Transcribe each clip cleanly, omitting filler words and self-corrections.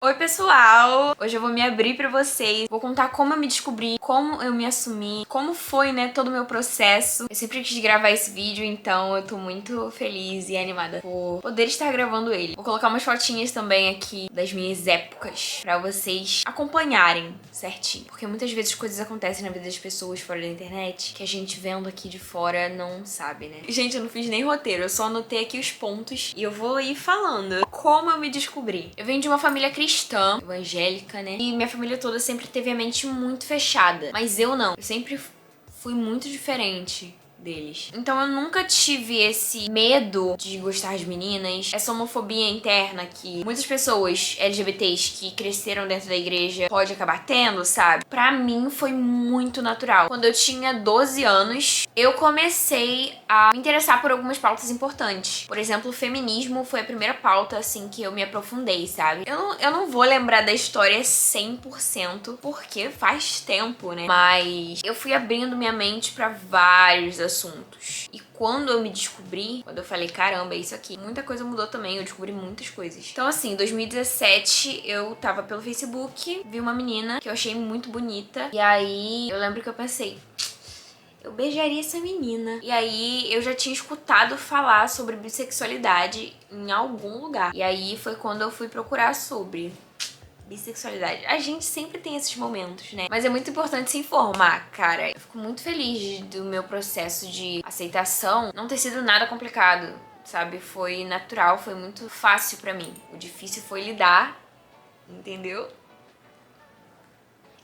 Oi pessoal, hoje eu vou me abrir pra vocês, vou contar como eu me descobri, como eu me assumi, como foi, né, todo o meu processo. Eu sempre quis gravar esse vídeo, então eu tô muito feliz e animada por poder estar gravando ele. Vou colocar umas fotinhas também aqui das minhas épocas pra vocês acompanharem certinho, porque muitas vezes coisas acontecem na vida das pessoas fora da internet que a gente vendo aqui de fora não sabe, né? Gente, eu não fiz nem roteiro, eu só anotei aqui os pontos e eu vou ir falando como eu me descobri. Eu venho de uma família cristã, evangélica, né? E minha família toda sempre teve a mente muito fechada. Mas eu não. Eu sempre fui muito diferente deles. Então eu nunca tive esse medo de gostar de meninas, essa homofobia interna que muitas pessoas LGBTs que cresceram dentro da igreja pode acabar tendo, sabe? Pra mim foi muito natural. Quando eu tinha 12 anos, eu comecei a me interessar por algumas pautas importantes. Por exemplo, o feminismo foi a primeira pauta, assim, que eu me aprofundei, sabe? Eu não vou lembrar da história 100%, porque faz tempo, né? Mas eu fui abrindo minha mente pra vários assuntos. E quando eu me descobri, quando eu falei, caramba, é isso aqui, muita coisa mudou também, eu descobri muitas coisas. Então assim, em 2017 eu tava pelo Facebook, vi uma menina que eu achei muito bonita, e aí eu lembro que eu pensei, eu beijaria essa menina. E aí eu já tinha escutado falar sobre bissexualidade em algum lugar. E aí foi quando eu fui procurar sobre bissexualidade. A gente sempre tem esses momentos, né? Mas é muito importante se informar, cara. Eu fico muito feliz do meu processo de aceitação não ter sido nada complicado, sabe? Foi natural, foi muito fácil pra mim. O difícil foi lidar, entendeu?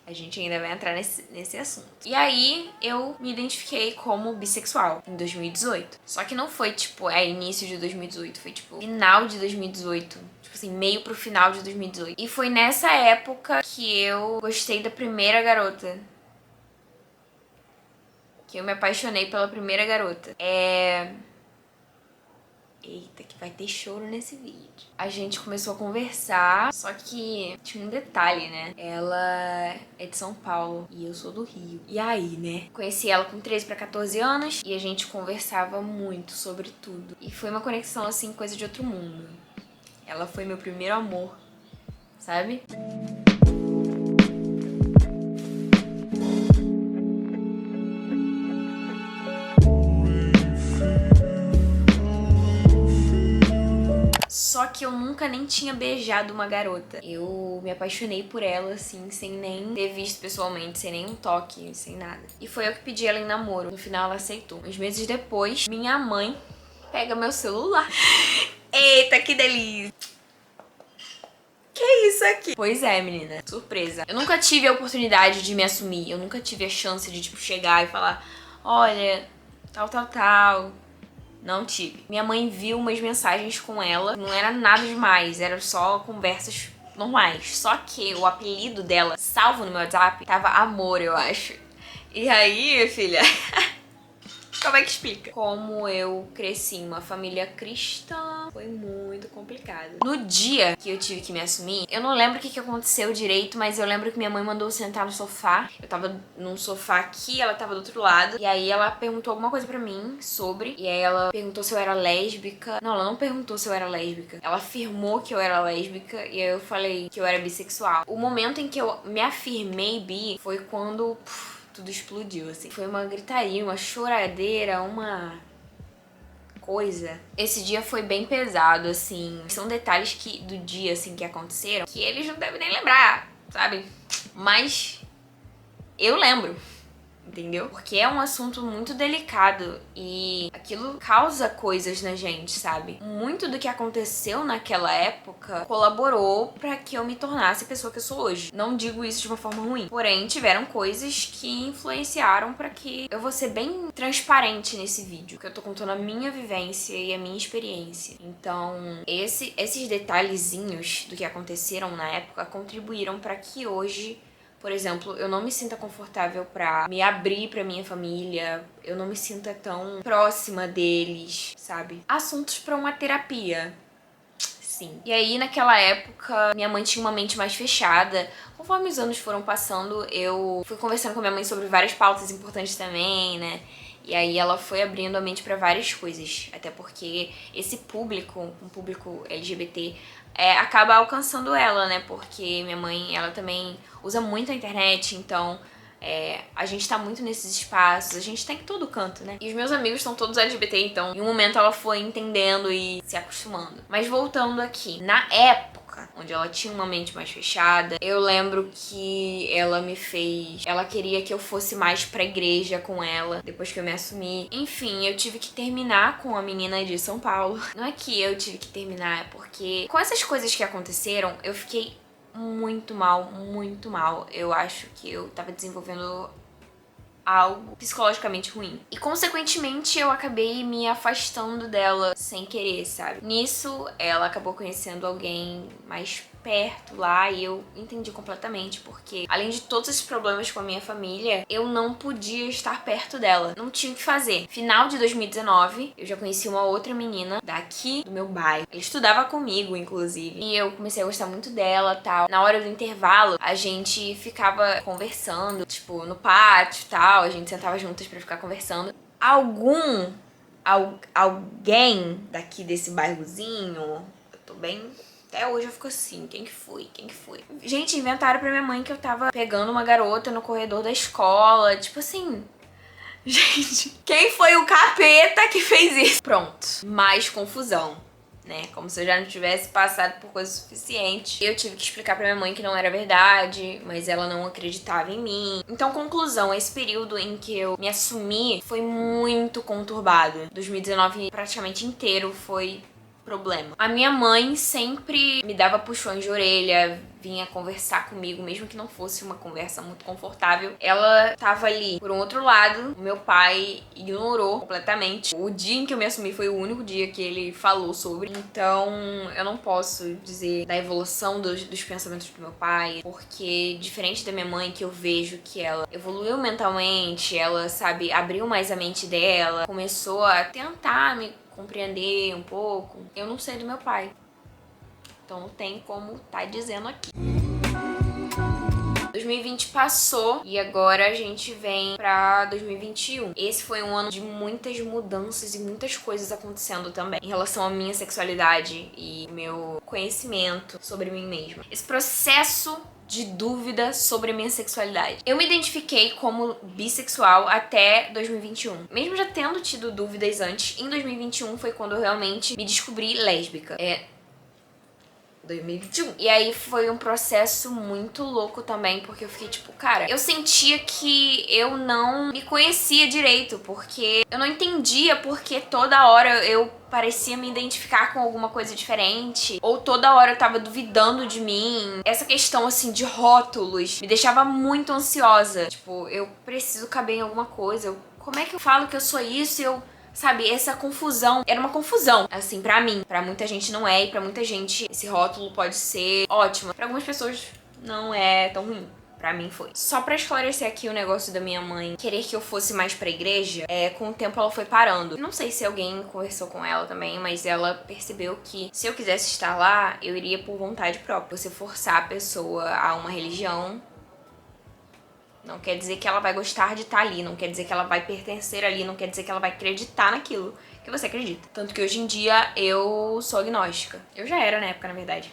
A gente ainda vai entrar nesse assunto. E aí, eu me identifiquei como bissexual em 2018. Só que não foi, tipo, início de 2018. Foi, tipo, final de 2018. Tipo assim, meio pro final de 2018. E foi nessa época que eu gostei da primeira garota. Que eu me apaixonei pela primeira garota. Eita, que vai ter choro nesse vídeo. A gente começou a conversar, só que tinha um detalhe, né? Ela é de São Paulo e eu sou do Rio. E aí, né? Conheci ela com 13 pra 14 anos e a gente conversava muito sobre tudo. E foi uma conexão, assim, coisa de outro mundo. Ela foi meu primeiro amor, sabe? Só que eu nunca nem tinha beijado uma garota. Eu me apaixonei por ela, assim, sem nem ter visto pessoalmente, sem nenhum toque, sem nada. E foi eu que pedi ela em namoro. No final ela aceitou. Uns meses depois, minha mãe pega meu celular. Eita, que delícia! Que isso aqui? Pois é, menina. Surpresa. Eu nunca tive a oportunidade de me assumir. Eu nunca tive a chance de, tipo, chegar e falar, olha, tal. Não tive. Minha mãe viu umas mensagens com ela, não era nada demais, era só conversas normais. Só que o apelido dela, salvo no meu WhatsApp, tava Amor, eu acho. E aí, filha, como é que explica? Como eu cresci em uma família cristã, foi muito complicado. No dia que eu tive que me assumir, eu não lembro o que aconteceu direito, mas eu lembro que minha mãe mandou eu sentar no sofá. Eu tava num sofá aqui, ela tava do outro lado. E aí ela perguntou alguma coisa pra mim sobre. E aí ela perguntou se eu era lésbica. Não, ela não perguntou se eu era lésbica. Ela afirmou que eu era lésbica. E aí eu falei que eu era bissexual. O momento em que eu me afirmei bi foi quando tudo explodiu, assim. Foi uma gritaria, uma choradeira, uma coisa. Esse dia foi bem pesado, assim. São detalhes do dia, assim, que aconteceram que eles não devem nem lembrar, sabe? Mas eu lembro. Entendeu? Porque é um assunto muito delicado e aquilo causa coisas na gente, sabe? Muito do que aconteceu naquela época colaborou pra que eu me tornasse a pessoa que eu sou hoje. Não digo isso de uma forma ruim, porém tiveram coisas que influenciaram pra que eu vou ser bem transparente nesse vídeo, que eu tô contando a minha vivência e a minha experiência. Então, esses detalhezinhos do que aconteceram na época contribuíram pra que hoje, por exemplo, eu não me sinta confortável pra me abrir pra minha família, eu não me sinta tão próxima deles, sabe? Assuntos pra uma terapia. Sim. E aí, naquela época, minha mãe tinha uma mente mais fechada. Conforme os anos foram passando, eu fui conversando com minha mãe sobre várias pautas importantes também, né? E aí ela foi abrindo a mente pra várias coisas. Até porque esse público, um público LGBT, acaba alcançando ela, né? Porque minha mãe, ela também usa muito a internet, então a gente tá muito nesses espaços, a gente tá em todo canto, né? E os meus amigos são todos LGBT, então em um momento ela foi entendendo e se acostumando. Mas voltando aqui, na época onde ela tinha uma mente mais fechada, eu lembro que ela queria que eu fosse mais pra igreja com ela, depois que eu me assumi. Enfim, eu tive que terminar com a menina de São Paulo. Não é que eu tive que terminar, é porque com essas coisas que aconteceram, eu fiquei muito mal, muito mal. Eu acho que eu tava desenvolvendo algo psicologicamente ruim. E, consequentemente, eu acabei me afastando dela sem querer, sabe? Nisso, ela acabou conhecendo alguém mais perto lá e eu entendi completamente, porque além de todos esses problemas com a minha família, eu não podia estar perto dela. Não tinha o que fazer. Final de 2019, eu já conheci uma outra menina daqui do meu bairro. Ela estudava comigo, inclusive. E eu comecei a gostar muito dela, tal. Na hora do intervalo, a gente ficava conversando, tipo, no pátio e tal. A gente sentava juntas pra ficar conversando. Alguém daqui desse bairrozinho, eu tô bem... Até hoje eu fico assim, quem que foi? Quem que foi? Gente, inventaram pra minha mãe que eu tava pegando uma garota no corredor da escola. Tipo assim... Gente, quem foi o capeta que fez isso? Pronto, mais confusão, né? Como se eu já não tivesse passado por coisa suficiente. Eu tive que explicar pra minha mãe que não era verdade, mas ela não acreditava em mim. Então, conclusão, esse período em que eu me assumi foi muito conturbado. 2019 praticamente inteiro foi problema. A minha mãe sempre me dava puxões de orelha, vinha conversar comigo, mesmo que não fosse uma conversa muito confortável. Ela tava ali. Por um outro lado, o meu pai ignorou completamente. O dia em que eu me assumi foi o único dia que ele falou sobre. Então, eu não posso dizer da evolução dos pensamentos do meu pai, porque diferente da minha mãe, que eu vejo que ela evoluiu mentalmente, ela, sabe, abriu mais a mente dela, começou a tentar me compreender um pouco. Eu não sei do meu pai. Então não tem como tá dizendo aqui. 2020 passou e agora a gente vem pra 2021. Esse foi um ano de muitas mudanças e muitas coisas acontecendo também em relação à minha sexualidade e meu conhecimento sobre mim mesma. Esse processo de dúvida sobre a minha sexualidade. Eu me identifiquei como bissexual até 2021. Mesmo já tendo tido dúvidas antes, em 2021 foi quando eu realmente me descobri lésbica. 2021. E aí foi um processo muito louco também, porque eu fiquei tipo, cara, eu sentia que eu não me conhecia direito, porque eu não entendia porque toda hora eu parecia me identificar com alguma coisa diferente, ou toda hora eu tava duvidando de mim. Essa questão, assim, de rótulos me deixava muito ansiosa. Tipo, eu preciso caber em alguma coisa. Como é que eu falo que eu sou isso e eu... Sabe, essa confusão, era uma confusão, assim, pra mim. Pra muita gente não é, e pra muita gente esse rótulo pode ser ótimo. Pra algumas pessoas não é tão ruim. Pra mim foi. Só pra esclarecer aqui o negócio da minha mãe querer que eu fosse mais pra igreja, com o tempo ela foi parando. Não sei se alguém conversou com ela também, mas ela percebeu que se eu quisesse estar lá, eu iria por vontade própria. Você forçar a pessoa a uma religião não quer dizer que ela vai gostar de estar ali, não quer dizer que ela vai pertencer ali, não quer dizer que ela vai acreditar naquilo que você acredita. Tanto que hoje em dia eu sou agnóstica. Eu já era na época, na verdade.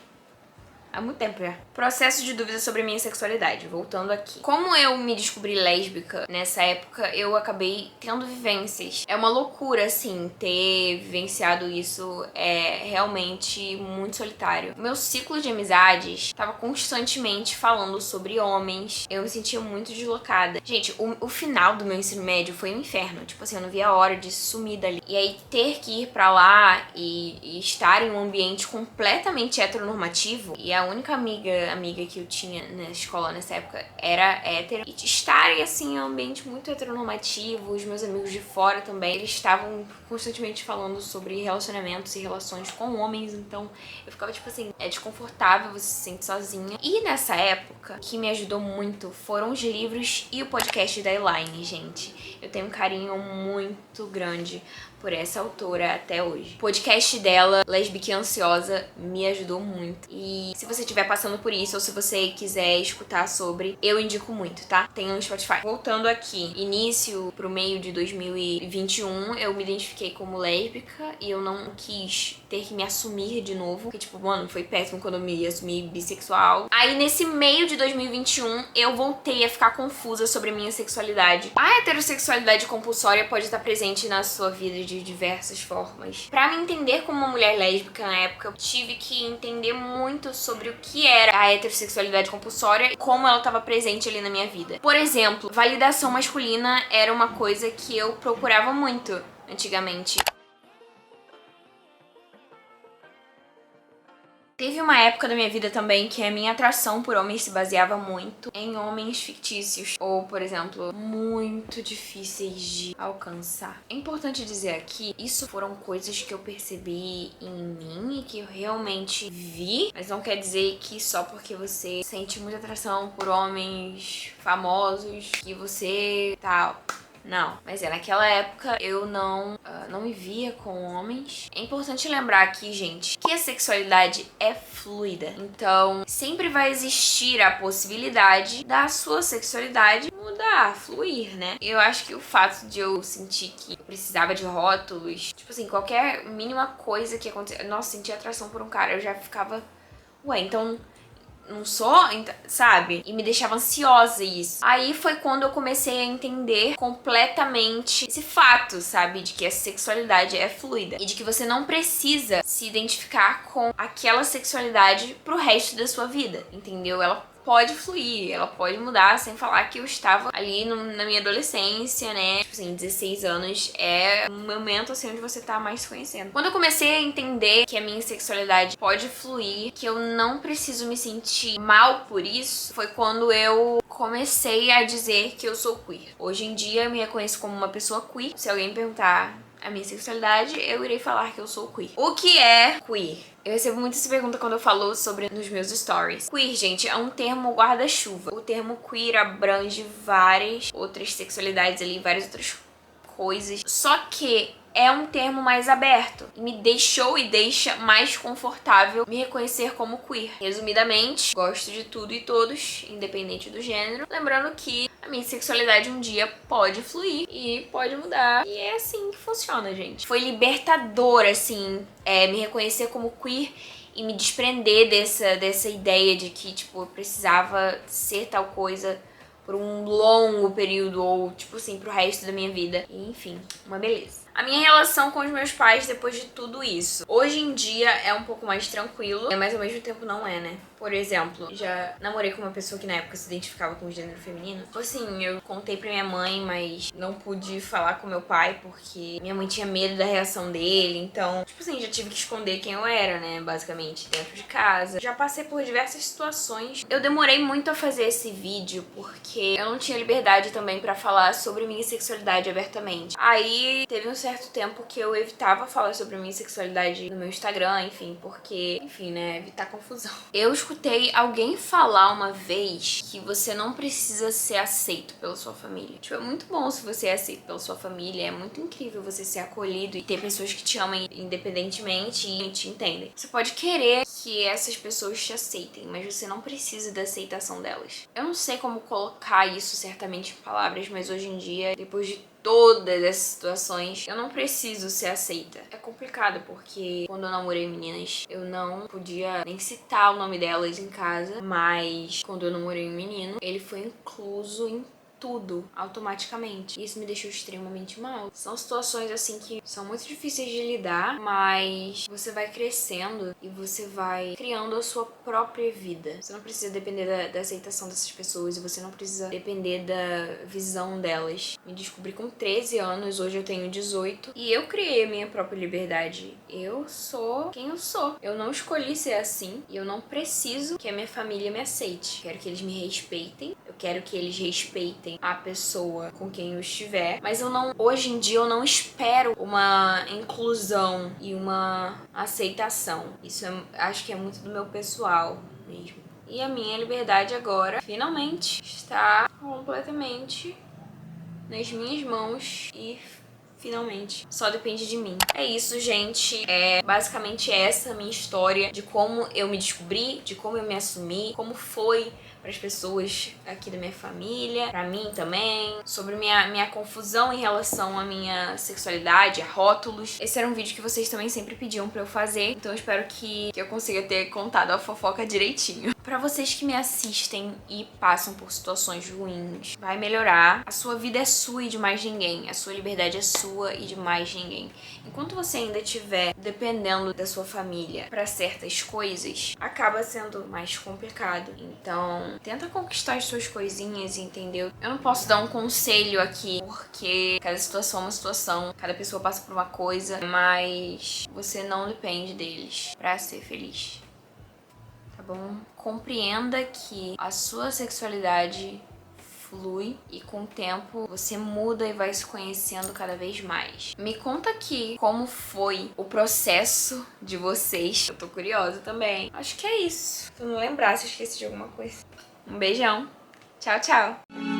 Há muito tempo já. Processo de dúvida sobre a minha sexualidade. Voltando aqui. Como eu me descobri lésbica nessa época, eu acabei tendo vivências. É uma loucura, assim, ter vivenciado isso. É realmente muito solitário. O meu ciclo de amizades estava constantemente falando sobre homens. Eu me sentia muito deslocada. Gente, o final do meu ensino médio foi um inferno. Tipo assim, eu não via a hora de sumir dali. E aí ter que ir pra lá e estar em um ambiente completamente heteronormativo. E a única amiga que eu tinha na escola nessa época era hétero. E estarem, assim, em um ambiente muito heteronormativo, os meus amigos de fora também, eles estavam constantemente falando sobre relacionamentos e relações com homens, então eu ficava, tipo assim, é desconfortável, você se sente sozinha. E nessa época, o que me ajudou muito foram os livros e o podcast da Elaine, gente. Eu tenho um carinho muito grande por essa autora até hoje. O podcast dela, Lésbica Ansiosa, me ajudou muito. E se você estiver passando por isso, ou se você quiser escutar sobre, eu indico muito, tá? Tem no Spotify. Voltando aqui, início pro meio de 2021, eu me identifiquei como lésbica e eu não quis ter que me assumir de novo. Porque, tipo, mano, foi péssimo quando eu me assumi bissexual. Aí, nesse meio de 2021, eu voltei a ficar confusa sobre a minha sexualidade. A heterossexualidade compulsória pode estar presente na sua vida de diversas formas. Pra me entender como uma mulher lésbica na época, eu tive que entender muito sobre o que era a heterossexualidade compulsória e como ela estava presente ali na minha vida. Por exemplo, validação masculina era uma coisa que eu procurava muito antigamente. Teve uma época da minha vida também que a minha atração por homens se baseava muito em homens fictícios, ou, por exemplo, muito difíceis de alcançar. É importante dizer aqui, isso foram coisas que eu percebi em mim e que eu realmente vi, mas não quer dizer que só porque você sente muita atração por homens famosos que você não, mas naquela época eu não me via com homens. É importante lembrar aqui, gente, que a sexualidade é fluida. Então, sempre vai existir a possibilidade da sua sexualidade mudar, fluir, né? Eu acho que o fato de eu sentir que eu precisava de rótulos, tipo assim, qualquer mínima coisa que acontecia, nossa, sentia atração por um cara, eu já ficava, ué, então não sou, sabe? E me deixava ansiosa isso. Aí foi quando eu comecei a entender completamente esse fato, sabe? De que a sexualidade é fluida. E de que você não precisa se identificar com aquela sexualidade pro resto da sua vida, entendeu? Ela pode fluir, ela pode mudar, sem falar que eu estava ali na minha adolescência, né? Tipo assim, 16 anos é um momento assim onde você tá mais se conhecendo. Quando eu comecei a entender que a minha sexualidade pode fluir, que eu não preciso me sentir mal por isso, foi quando eu comecei a dizer que eu sou queer. Hoje em dia eu me reconheço como uma pessoa queer. Se alguém me perguntar a minha sexualidade, eu irei falar que eu sou queer. O que é queer? Eu recebo muito essa pergunta quando eu falo sobre nos meus stories. Queer, gente, é um termo guarda-chuva. O termo queer abrange várias outras sexualidades ali, várias outras coisas. Só que é um termo mais aberto e me deixou e deixa mais confortável me reconhecer como queer. Resumidamente, gosto de tudo e todos, independente do gênero. Lembrando que a minha sexualidade um dia pode fluir e pode mudar. E é assim que funciona, gente. Foi libertador, assim, me reconhecer como queer e me desprender dessa ideia de que, tipo, eu precisava ser tal coisa por um longo período ou, tipo assim, pro resto da minha vida. E, enfim, uma beleza. A minha relação com os meus pais depois de tudo isso. Hoje em dia é um pouco mais tranquilo, mas ao mesmo tempo não é, né? Por exemplo, já namorei com uma pessoa que na época se identificava com o gênero feminino. Tipo assim, eu contei pra minha mãe, mas não pude falar com meu pai porque minha mãe tinha medo da reação dele. Então, tipo assim, já tive que esconder quem eu era, né? Basicamente, dentro de casa. Já passei por diversas situações. Eu demorei muito a fazer esse vídeo porque eu não tinha liberdade também pra falar sobre minha sexualidade abertamente. Aí teve um certo tempo que eu evitava falar sobre minha sexualidade no meu Instagram, enfim, porque, enfim, né, evitar confusão. Eu escutei alguém falar uma vez que você não precisa ser aceito pela sua família. Tipo, é muito bom se você é aceito pela sua família, é muito incrível você ser acolhido e ter pessoas que te amam independentemente e te entendem. Você pode querer que essas pessoas te aceitem, mas você não precisa da aceitação delas. Eu não sei como colocar isso certamente em palavras, mas hoje em dia, depois de todas essas situações, eu não preciso ser aceita. É complicado porque quando eu namorei meninas, eu não podia nem citar o nome delas em casa, mas quando eu namorei um menino, ele foi incluso em tudo automaticamente. Isso me deixou extremamente mal. São situações assim que são muito difíceis de lidar, mas você vai crescendo e você vai criando a sua própria vida. Você não precisa depender da aceitação dessas pessoas e você não precisa depender da visão delas. Me descobri com 13 anos, hoje eu tenho 18 e eu criei a minha própria liberdade. Eu sou quem eu sou. Eu não escolhi ser assim e eu não preciso que a minha família me aceite. Quero que eles me respeitem. Eu quero que eles respeitem a pessoa com quem eu estiver, mas hoje em dia eu não espero uma inclusão e uma aceitação. Isso acho que é muito do meu pessoal mesmo. E a minha liberdade agora, finalmente, está completamente nas minhas mãos e finalmente. Só depende de mim. É isso, gente. É basicamente essa a minha história de como eu me descobri, de como eu me assumi, como foi para as pessoas aqui da minha família, para mim também, sobre minha confusão em relação à minha sexualidade, a rótulos. Esse era um vídeo que vocês também sempre pediam para eu fazer, então eu espero que eu consiga ter contado a fofoca direitinho. Para vocês que me assistem e passam por situações ruins, vai melhorar. A sua vida é sua e de mais ninguém. A sua liberdade é sua e de mais ninguém. Enquanto você ainda estiver dependendo da sua família para certas coisas, acaba sendo mais complicado. Então, tenta conquistar as suas coisinhas, entendeu? Eu não posso dar um conselho aqui, porque cada situação é uma situação, cada pessoa passa por uma coisa, mas você não depende deles para ser feliz. Tá bom? Compreenda que a sua sexualidade flui e com o tempo você muda e vai se conhecendo cada vez mais. Me conta aqui como foi o processo de vocês. Eu tô curiosa também. Acho que é isso. Se eu não lembrar, se eu esqueci de alguma coisa. Um beijão. Tchau, tchau.